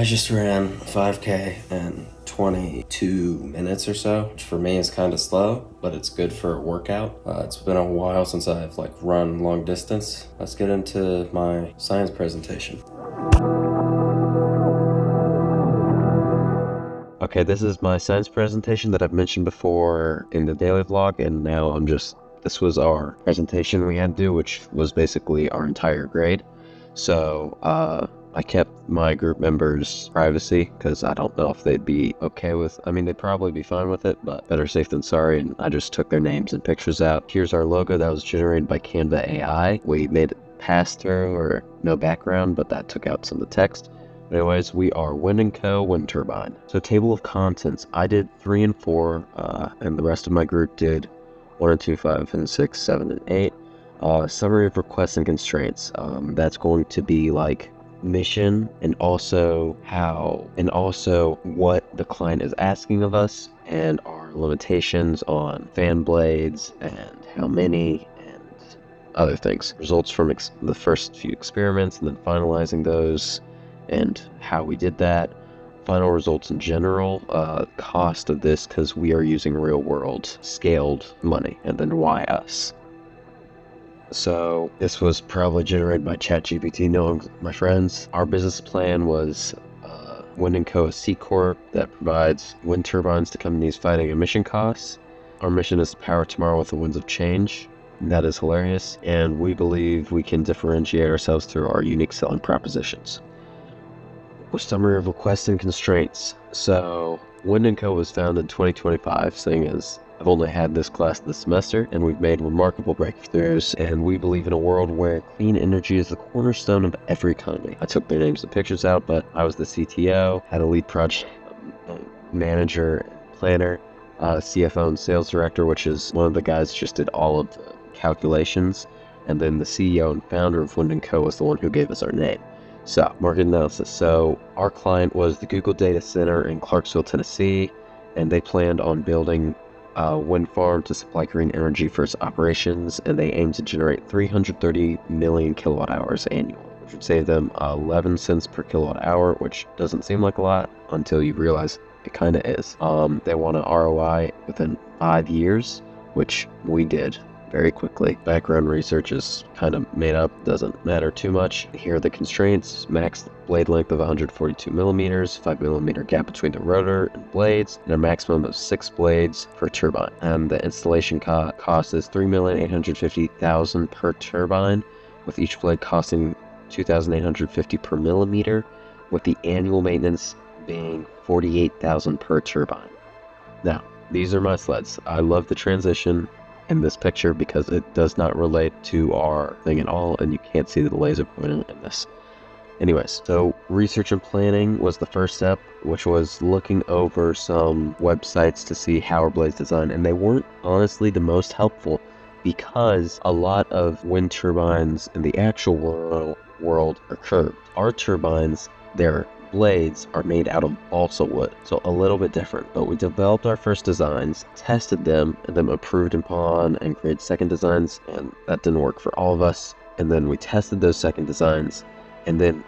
I just ran 5K in 22 minutes or so, which for me is kind of slow, but it's good for a workout. It's been a while since I've run long distance. Let's get into my science presentation. Okay, this is my science presentation that I've mentioned before in the daily vlog, and now this was our presentation we had to do, which was basically our entire grade. So, I kept my group members' privacy because I don't know if they'd be okay with, they'd probably be fine with it, but better safe than sorry, and I just took their names and pictures out. Here's our logo that was generated by Canva AI. We made it pass through or no background, but that took out some of the text. Anyways, we are Wind & Co. Wind Turbine. So table of contents, I did 3 and 4, and the rest of my group did 1 and 2, 5 and 6, 7 and 8. Summary of requests and constraints. That's going to be mission and also what the client is asking of us and our limitations on fan blades and how many and other things. Results from the first few experiments and then finalizing those and how we did that. Final results in general, cost of this because we are using real world scaled money, and then why us. So this was probably generated by ChatGPT, knowing my friends. Our business plan was Wind & Co. a C Corp that provides wind turbines to companies fighting emission costs. Our mission is to power tomorrow with the winds of change. That is hilarious, and we believe we can differentiate ourselves through our unique selling propositions. Summary of requests and constraints. So Wind & Co. was founded in 2025, seeing as I've only had this class this semester, and we've made remarkable breakthroughs, and we believe in a world where clean energy is the cornerstone of every economy. I took their names and pictures out, but I was the CTO, had a lead project manager, planner, CFO and sales director, which is one of the guys just did all of the calculations, and then the CEO and founder of Wind & Co. was the one who gave us our name. So, market analysis. So, our client was the Google data center in Clarksville, Tennessee, and they planned on building a wind farm to supply green energy for its operations, and they aim to generate 330 million kilowatt hours annually, which would save them 11 cents per kilowatt hour, which doesn't seem like a lot until you realize it kind of is. They want an ROI within 5 years, which we did very quickly. Background research is kind of made up, doesn't matter too much. Here are the constraints: max blade length of 142 millimeters, 5 millimeter gap between the rotor and blades, and a maximum of 6 blades per turbine. And the installation cost is $3,850,000 per turbine, with each blade costing $2,850 per millimeter, with the annual maintenance being $48,000 per turbine. Now, these are my slides. I love the transition in this picture because it does not relate to our thing at all, and you can't see the laser pointer in this. Anyways, so research and planning was the first step, which was looking over some websites to see how our blades design, and they weren't honestly the most helpful because a lot of wind turbines in the actual world are curved. Our turbines, their blades are made out of balsa wood, so a little bit different. But we developed our first designs, tested them, and then approved upon and created second designs, and that didn't work for all of us. And then we tested those second designs, and then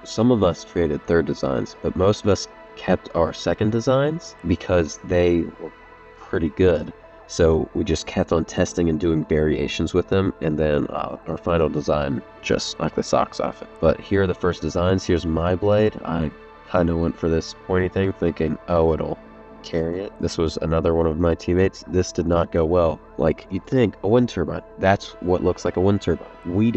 some of us created third designs, but most of us kept our second designs because they were pretty good. So we just kept on testing and doing variations with them, and then our final design just knocked the socks off it. But here are the first designs. Here's my blade. I kind of went for this pointy thing, thinking, oh, it'll carry it. This was another one of my teammates. This did not go well. You'd think a wind turbine, that's what looks like a wind turbine. We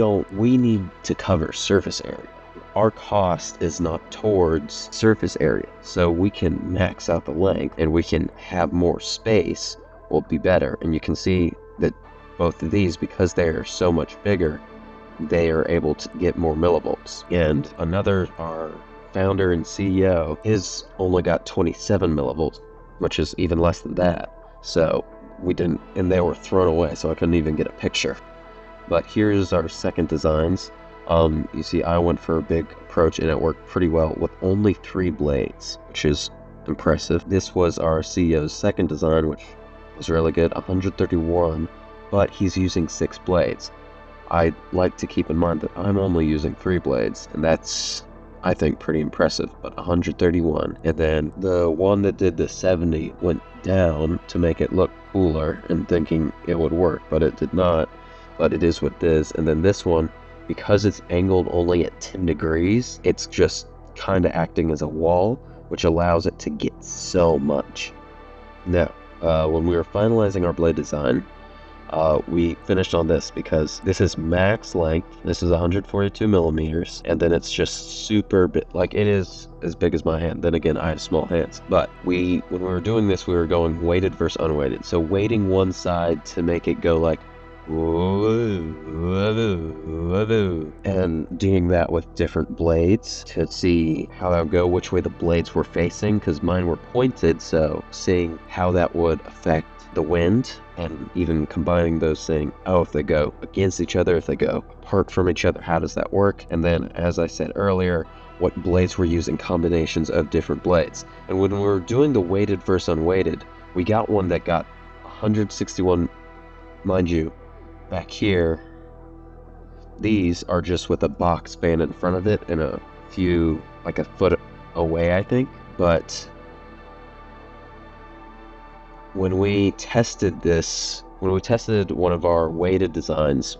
need to cover surface area. Our cost is not towards surface area, so we can max out the length and we can have more space. Will be better. And you can see that both of these, because they are so much bigger, they are able to get more millivolts. And our founder and CEO, his only got 27 millivolts, which is even less than that. So we didn't, and they were thrown away, so I couldn't even get a picture. But here's our second designs. You see, I went for a big approach, and it worked pretty well with only 3 blades, which is impressive. This was our CEO's second design, which was really good, 131, but he's using 6 blades. I like to keep in mind that I'm only using 3 blades, and that's I think, pretty impressive, but 131. And then the one that did the 70 went down to make it look cooler and thinking it would work, but it did not. But it is what it is. And then this one, because it's angled only at 10 degrees, it's just kind of acting as a wall, which allows it to get so much. Now, when we were finalizing our blade design, we finished on this because this is max length. This is 142 millimeters, and then it's just super big. Like, it is as big as my hand. Then again, I have small hands. But when we were doing this, we were going weighted versus unweighted. So weighting one side to make it go like, and doing that with different blades to see how that would go, which way the blades were facing, because mine were pointed, so seeing how that would affect the wind, and even combining those, saying, oh, if they go against each other, if they go apart from each other, how does that work? And then, as I said earlier, what blades we're using, combinations of different blades. And when we were doing the weighted versus unweighted, we got one that got 161, mind you. Back here, these are just with a box band in front of it and a few, like a foot away, I think. But when we tested this, when we tested one of our weighted designs,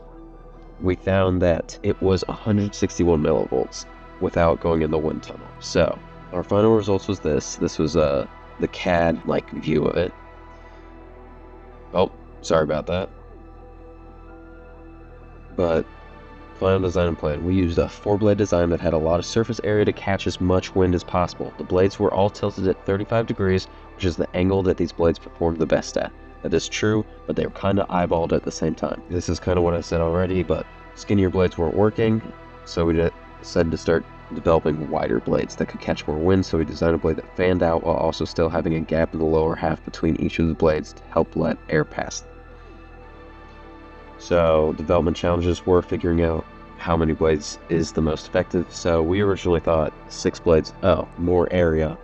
we found that it was 161 millivolts without going in the wind tunnel. So our final results was this. This was the CAD-like view of it. Oh, sorry about that. But final design and plan. We used a 4-blade design that had a lot of surface area to catch as much wind as possible. The blades were all tilted at 35 degrees, which is the angle that these blades performed the best at. That is true, but they were kind of eyeballed at the same time. This is kind of what I said already, but skinnier blades weren't working, so we decided to start developing wider blades that could catch more wind, so we designed a blade that fanned out while also still having a gap in the lower half between each of the blades to help let air pass. So development challenges were figuring out how many blades is the most effective. So we originally thought 6 blades, more area,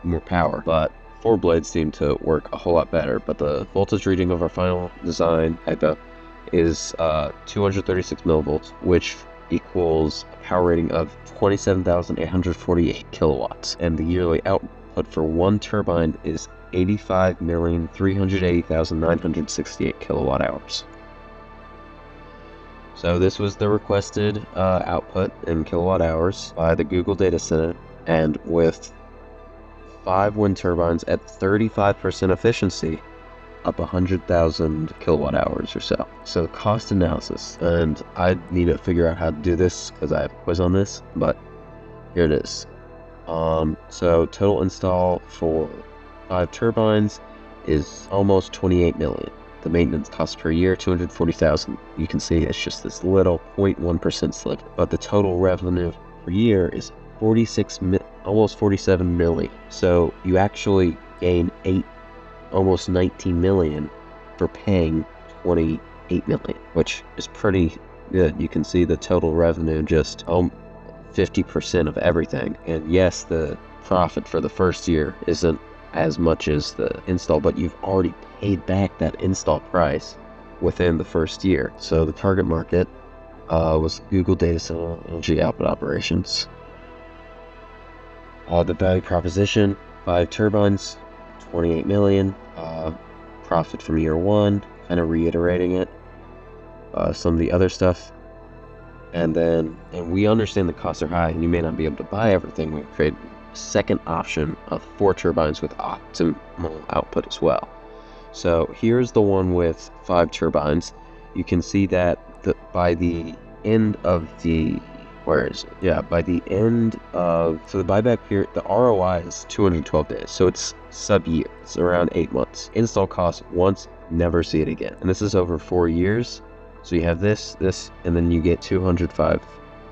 more power, but 4 blades seemed to work a whole lot better. But the voltage reading of our final design hypo is 236 millivolts, which equals a power rating of 27,848 kilowatts. And the yearly output for one turbine is 85,380,968 kilowatt hours. So this was the requested output in kilowatt hours by the Google data center, and with 5 wind turbines at 35% efficiency, up 100,000 kilowatt hours or so. So cost analysis, and I need to figure out how to do this because I have a quiz on this, but here it is. So total install for 5 turbines is almost 28 million. The maintenance cost per year, 240,000. You can see it's just this little 0.1% slip, but the total revenue per year is almost 47 million. So you actually gain almost 19 million for paying 28 million, which is pretty good. You can see the total revenue just 50% of everything. And yes, the profit for the first year isn't as much as the install, but you've already paid back that install price within the first year. So the target market was Google data center energy output operations. The value proposition: 5 turbines, 28 million. Profit from year 1, kind of reiterating it. Some of the other stuff. And we understand the costs are high and you may not be able to buy everything. We create a second option of 4 turbines with optimal output as well. So here's the one with 5 turbines. You can see that by the end of the, by the end of, so the buyback period, the ROI is 212 days. So it's sub-year. It's around 8 months. Install cost once, never see it again. And this is over 4 years. So you have this, and then you get 205.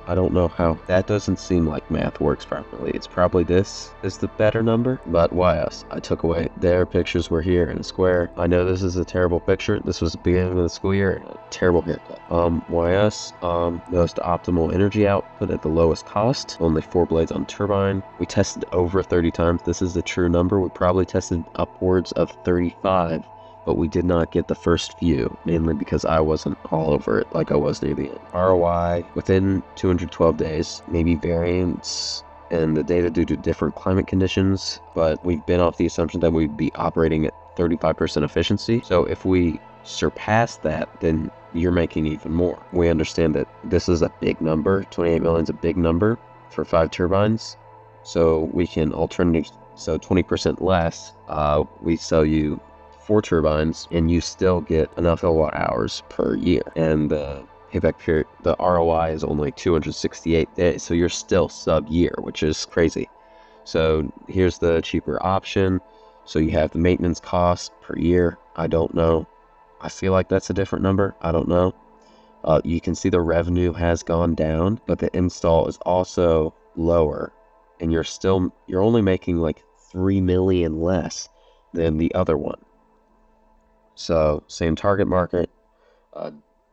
I don't know how. That doesn't seem like math works properly. It's probably this is the better number, but why us? I took away their pictures were here in a square. I know this is a terrible picture. This was the beginning of the school year and a terrible haircut. Why us? Most optimal energy output at the lowest cost. Only 4 blades on turbine. We tested over 30 times. This is the true number. We probably tested upwards of 35 but we did not get the first few, mainly because I wasn't all over it like I was near the end. ROI within 212 days, maybe variance in the data due to different climate conditions, but we've been off the assumption that we'd be operating at 35% efficiency. So if we surpass that, then you're making even more. We understand that this is a big number. 28 million is a big number for 5 turbines. So we can alternate, so 20% less, we sell you 4 turbines and you still get enough kilowatt hours per year. And the payback period, the ROI is only 268 days. So you're still sub-year, which is crazy. So here's the cheaper option. So you have the maintenance cost per year. I don't know. I feel like that's a different number. I don't know. You can see the revenue has gone down, but the install is also lower, and you're only making like 3 million less than the other one. So same target market.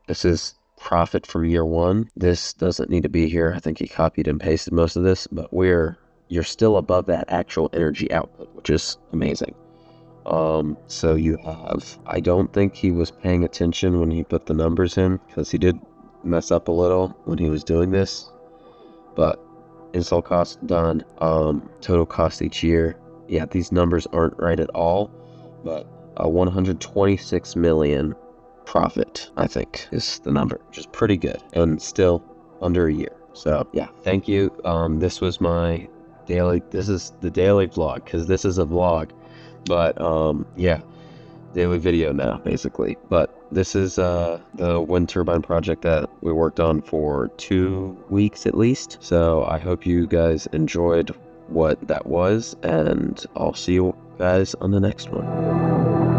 This is profit from year 1. This doesn't need to be here. I think he copied and pasted most of this, but you're still above that actual energy output, which is amazing. So you have, I don't think he was paying attention when he put the numbers in, because he did mess up a little when he was doing this, but install cost done, total cost each year. Yeah, these numbers aren't right at all, but 126 million profit, I think, is the number, which is pretty good, and still under a year. So yeah, thank you. This was my this is the daily vlog, because this is a vlog. But yeah, daily video now basically. But this is the wind turbine project that we worked on for 2 weeks at least. So I hope you guys enjoyed what that was, and I'll see you guys on the next one.